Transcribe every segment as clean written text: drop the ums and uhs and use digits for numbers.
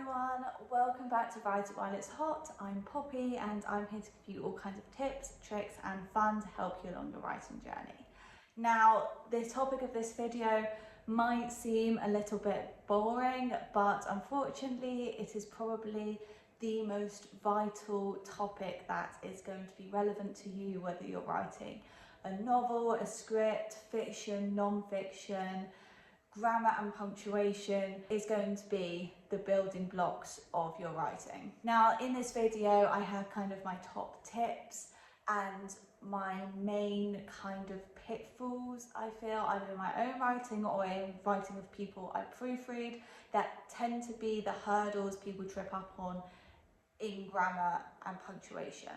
everyone, welcome back to Write It While It's Hot. I'm Poppy and I'm here to give you all kinds of tips, tricks and fun to help you along your writing journey. Now, the topic of this video might seem a little bit boring, but unfortunately it is probably the most vital topic that is going to be relevant to you, whether you're writing a novel, a script, fiction, non-fiction. Grammar and punctuation is going to be the building blocks of your writing. Now, in this video, I have kind of my top tips and my main kind of pitfalls, I feel, either in my own writing or in writing with people I proofread, that tend to be the hurdles people trip up on in grammar and punctuation.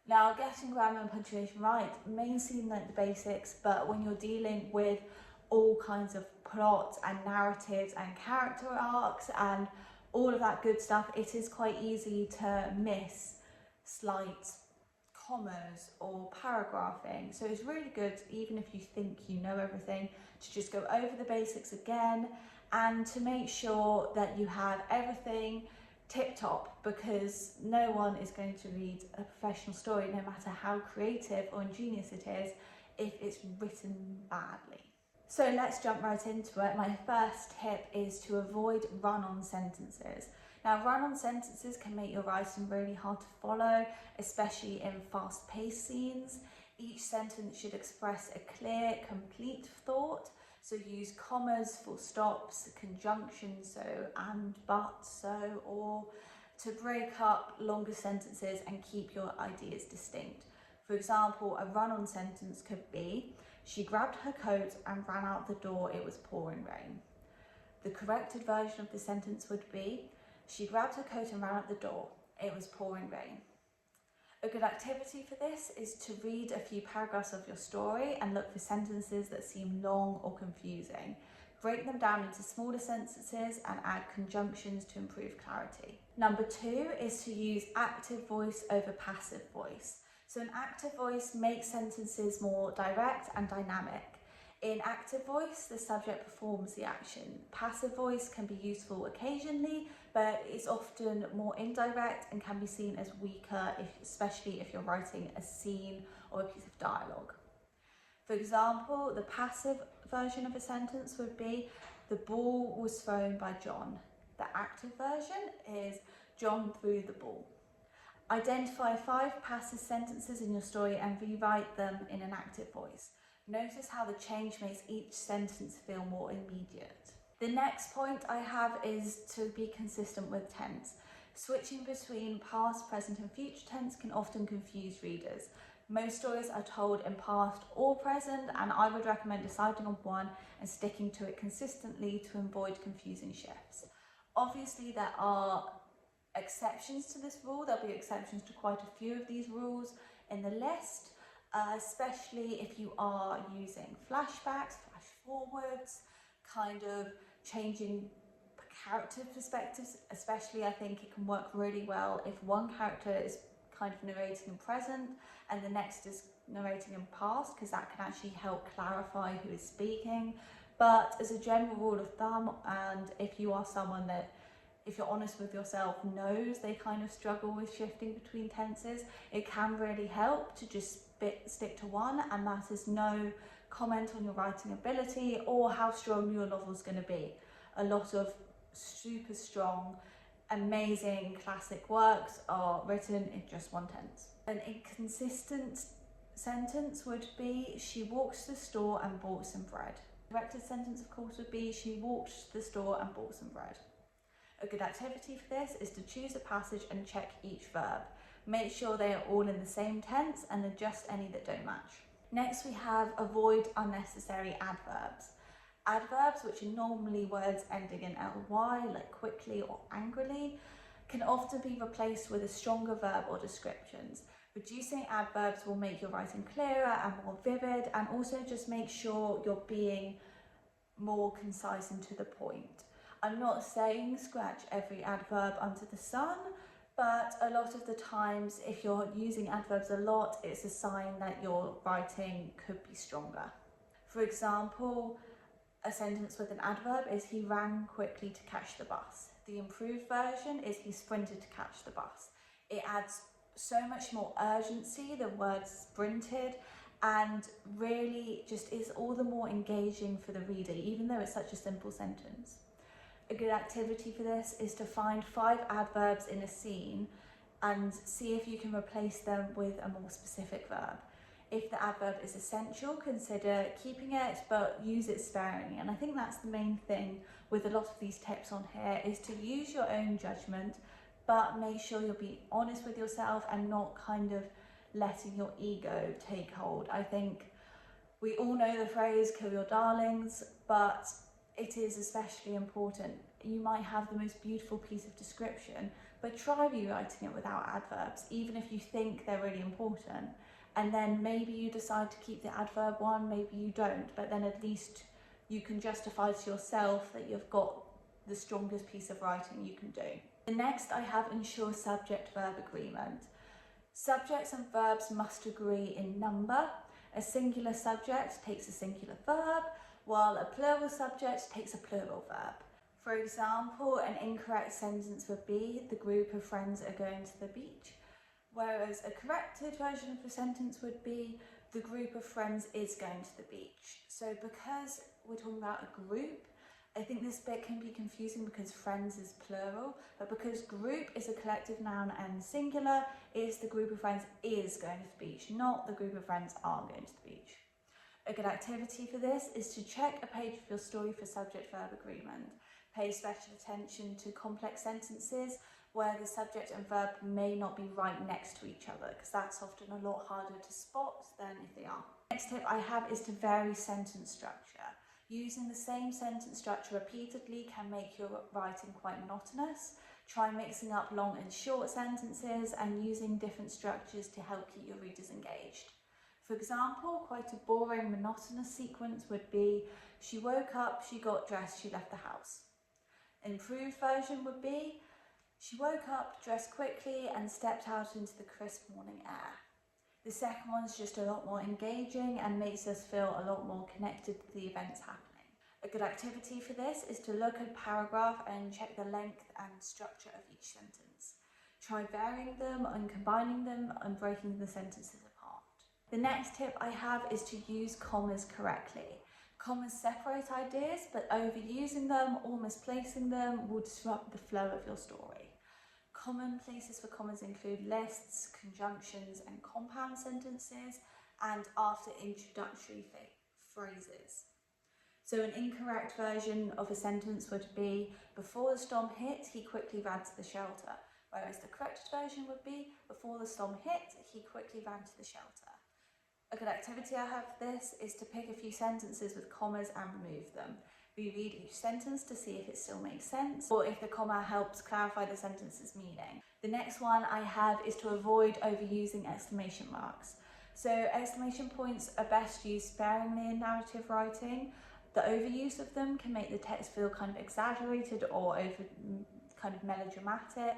Now, getting grammar and punctuation right may seem like the basics, but when you're dealing with all kinds of plots and narratives and character arcs and all of that good stuff, it is quite easy to miss slight commas or paragraphing. So it's really good, even if you think you know everything, to just go over the basics again and to make sure that you have everything tip-top, because no one is going to read a professional story, no matter how creative or ingenious it is, if it's written badly. So let's jump right into it. My first tip is to avoid run-on sentences. Now, run-on sentences can make your writing really hard to follow, especially in fast-paced scenes. Each sentence should express a clear, complete thought. So use commas, full stops, conjunctions, so and, but, so, or, to break up longer sentences and keep your ideas distinct. For example, a run-on sentence could be, she grabbed her coat and ran out the door, it was pouring rain. The corrected version of the sentence would be, she grabbed her coat and ran out the door, it was pouring rain. A good activity for this is to read a few paragraphs of your story and look for sentences that seem long or confusing. Break them down into smaller sentences and add conjunctions to improve clarity. Number 2 is to use active voice over passive voice. So an active voice makes sentences more direct and dynamic. In active voice, the subject performs the action. Passive voice can be useful occasionally, but it's often more indirect and can be seen as weaker, especially if you're writing a scene or a piece of dialogue. For example, the passive version of a sentence would be, the ball was thrown by John. The active version is, John threw the ball. Identify 5 passive sentences in your story and rewrite them in an active voice. Notice how the change makes each sentence feel more immediate. The next point I have is to be consistent with tense. Switching between past, present and future tense can often confuse readers. Most stories are told in past or present, and I would recommend deciding on one and sticking to it consistently to avoid confusing shifts. Obviously, there are exceptions to this rule. There'll be exceptions to quite a few of these rules in the list, especially if you are using flashbacks, flash forwards, kind of changing character perspectives. Especially, I think it can work really well if one character is kind of narrating in present and the next is narrating in past, because that can actually help clarify who is speaking. But as a general rule of thumb, and if you are someone that, if you're honest with yourself, knows they kind of struggle with shifting between tenses, it can really help to just stick to one, and that is no comment on your writing ability or how strong your novel is going to be. A lot of super strong, amazing classic works are written in just one tense. An inconsistent sentence would be, she walked to the store and bought some bread. The corrected sentence, of course, would be, she walked to the store and bought some bread. A good activity for this is to choose a passage and check each verb. Make sure they are all in the same tense and adjust any that don't match. Next, we have avoid unnecessary adverbs. Adverbs, which are normally words ending in ly, like quickly or angrily, can often be replaced with a stronger verb or descriptions. Reducing adverbs will make your writing clearer and more vivid, and also just make sure you're being more concise and to the point. I'm not saying scratch every adverb under the sun, but a lot of the times, if you're using adverbs a lot, it's a sign that your writing could be stronger. For example, a sentence with an adverb is, he ran quickly to catch the bus. The improved version is he sprinted to catch the bus. It adds so much more urgency, the word sprinted, and really just is all the more engaging for the reader, even though it's such a simple sentence. A good activity for this is to find 5 adverbs in a scene and see if you can replace them with a more specific verb. If the adverb is essential, consider keeping it, but use it sparingly. And I think that's the main thing with a lot of these tips on here, is to use your own judgment, but make sure you'll be honest with yourself and not kind of letting your ego take hold. I think we all know the phrase, kill your darlings, but it is especially important. You might have the most beautiful piece of description, but try rewriting it without adverbs, even if you think they're really important. And then maybe you decide to keep the adverb one, maybe you don't, but then at least you can justify to yourself that you've got the strongest piece of writing you can do. The next I have ensure subject-verb agreement. Subjects and verbs must agree in number. A singular subject takes a singular verb, while a plural subject takes a plural verb. For example, an incorrect sentence would be, the group of friends are going to the beach. Whereas a corrected version of the sentence would be, the group of friends is going to the beach. So because we're talking about a group, I think this bit can be confusing because friends is plural, but because group is a collective noun and singular, is the group of friends is going to the beach, not the group of friends are going to the beach. A good activity for this is to check a page of your story for subject-verb agreement. Pay special attention to complex sentences where the subject and verb may not be right next to each other, because that's often a lot harder to spot than if they are. Next tip I have is to vary sentence structure. Using the same sentence structure repeatedly can make your writing quite monotonous. Try mixing up long and short sentences and using different structures to help keep your readers engaged. For example, quite a boring, monotonous sequence would be, she woke up, she got dressed, she left the house. An improved version would be, she woke up, dressed quickly and stepped out into the crisp morning air. The second one's just a lot more engaging and makes us feel a lot more connected to the events happening. A good activity for this is to look at a paragraph and check the length and structure of each sentence. Try varying them and combining them and breaking the sentences apart. The next tip I have is to use commas correctly. Commas separate ideas, but overusing them or misplacing them will disrupt the flow of your story. Common places for commas include lists, conjunctions and compound sentences, and after introductory phrases. So an incorrect version of a sentence would be, before the storm hit, he quickly ran to the shelter. Whereas the correct version would be, before the storm hit, he quickly ran to the shelter. A good activity I have for this is to pick a few sentences with commas and remove them. Reread each sentence to see if it still makes sense or if the comma helps clarify the sentence's meaning. The next one I have is to avoid overusing exclamation marks. So exclamation points are best used sparingly in narrative writing. The overuse of them can make the text feel kind of exaggerated or kind of melodramatic.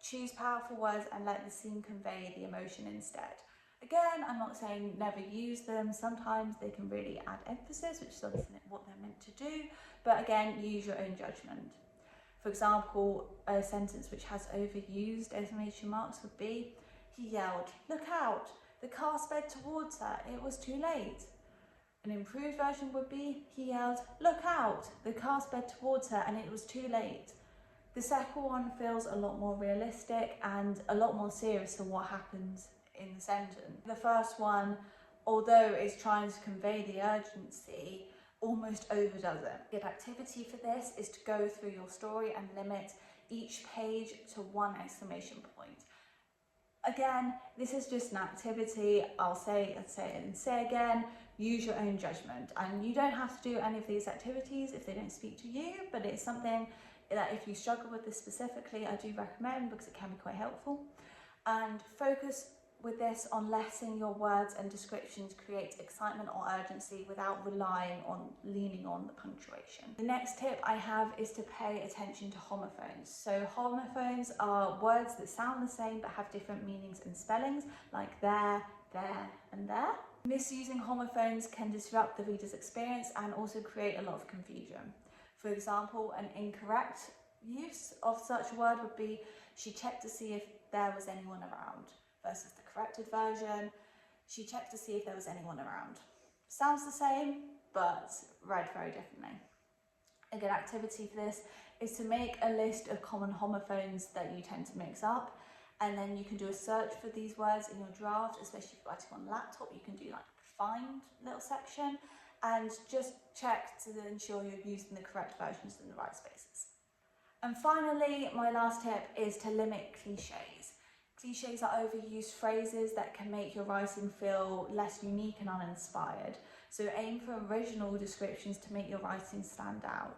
Choose powerful words and let the scene convey the emotion instead. Again, I'm not saying never use them. Sometimes they can really add emphasis, which is obviously what they're meant to do. But again, use your own judgment. For example, a sentence which has overused exclamation marks would be, he yelled, look out, the car sped towards her, it was too late. An improved version would be, he yelled, look out, the car sped towards her and it was too late. The second one feels a lot more realistic and a lot more serious than what happens in the sentence. The first one, although it's trying to convey the urgency, almost overdoes it. A good activity for this is to go through your story and limit each page to 1 exclamation point. Again, this is just an activity. I'll say it and say again, use your own judgment. And you don't have to do any of these activities if they don't speak to you, but it's something that if you struggle with this specifically, I do recommend because it can be quite helpful. And focus with this on letting your words and descriptions create excitement or urgency without leaning on the punctuation. The next tip I have is to pay attention to homophones. So homophones are words that sound the same but have different meanings and spellings, like there, and there. Misusing homophones can disrupt the reader's experience and also create a lot of confusion. For example, an incorrect use of such a word would be, she checked to see if there was anyone around, versus the corrected version, she checked to see if there was anyone around. Sounds the same, but read very differently. A good activity for this is to make a list of common homophones that you tend to mix up, and then you can do a search for these words in your draft, especially if you're writing on a laptop. You can do like a find little section and just check to ensure you're using the correct versions in the right spaces. And finally, my last tip is to limit cliches. Cliches are overused phrases that can make your writing feel less unique and uninspired. So aim for original descriptions to make your writing stand out.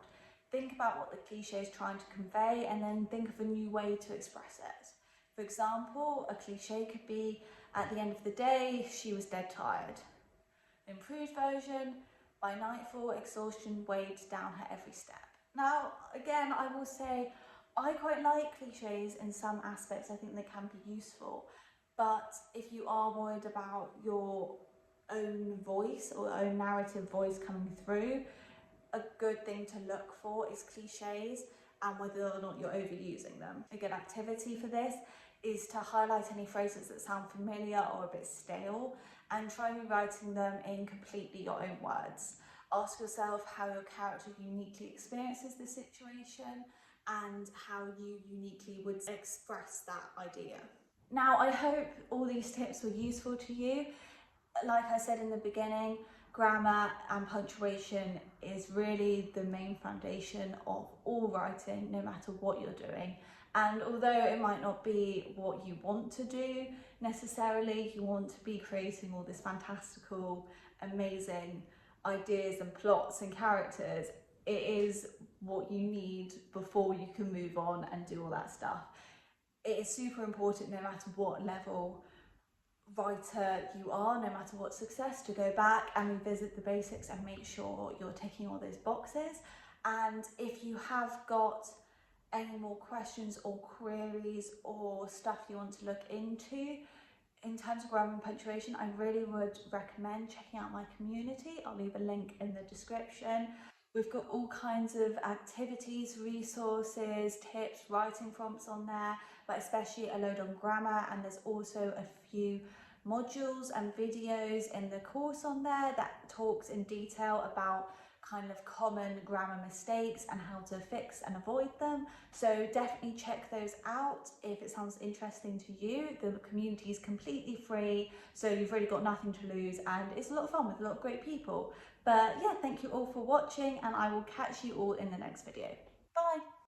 Think about what the cliche is trying to convey and then think of a new way to express it. For example, a cliche could be, at the end of the day, she was dead tired. The improved version, by nightfall, exhaustion weighed down her every step. Now, again, I will say, I quite like cliches in some aspects. I think they can be useful. But if you are worried about your own voice or own narrative voice coming through, a good thing to look for is cliches and whether or not you're overusing them. A good activity for this is to highlight any phrases that sound familiar or a bit stale and try rewriting them in completely your own words. Ask yourself how your character uniquely experiences the situation and how you uniquely would express that idea. Now, I hope all these tips were useful to you. Like I said in the beginning, grammar and punctuation is really the main foundation of all writing, no matter what you're doing. And although it might not be what you want to do necessarily, you want to be creating all this fantastical, amazing ideas and plots and characters, it is what you need before you can move on and do all that stuff. It is super important, no matter what level writer you are, no matter what success, to go back and revisit the basics and make sure you're ticking all those boxes. And if you have got any more questions or queries or stuff you want to look into in terms of grammar and punctuation, I really would recommend checking out my community. I'll leave a link in the description. We've got all kinds of activities, resources, tips, writing prompts on there, but especially a load on grammar, and there's also a few modules and videos in the course on there that talks in detail about kind of common grammar mistakes and how to fix and avoid them. So definitely check those out if it sounds interesting to you. The community is completely free, so you've really got nothing to lose, and it's a lot of fun with a lot of great people. But yeah, thank you all for watching, and I will catch you all in the next video. Bye!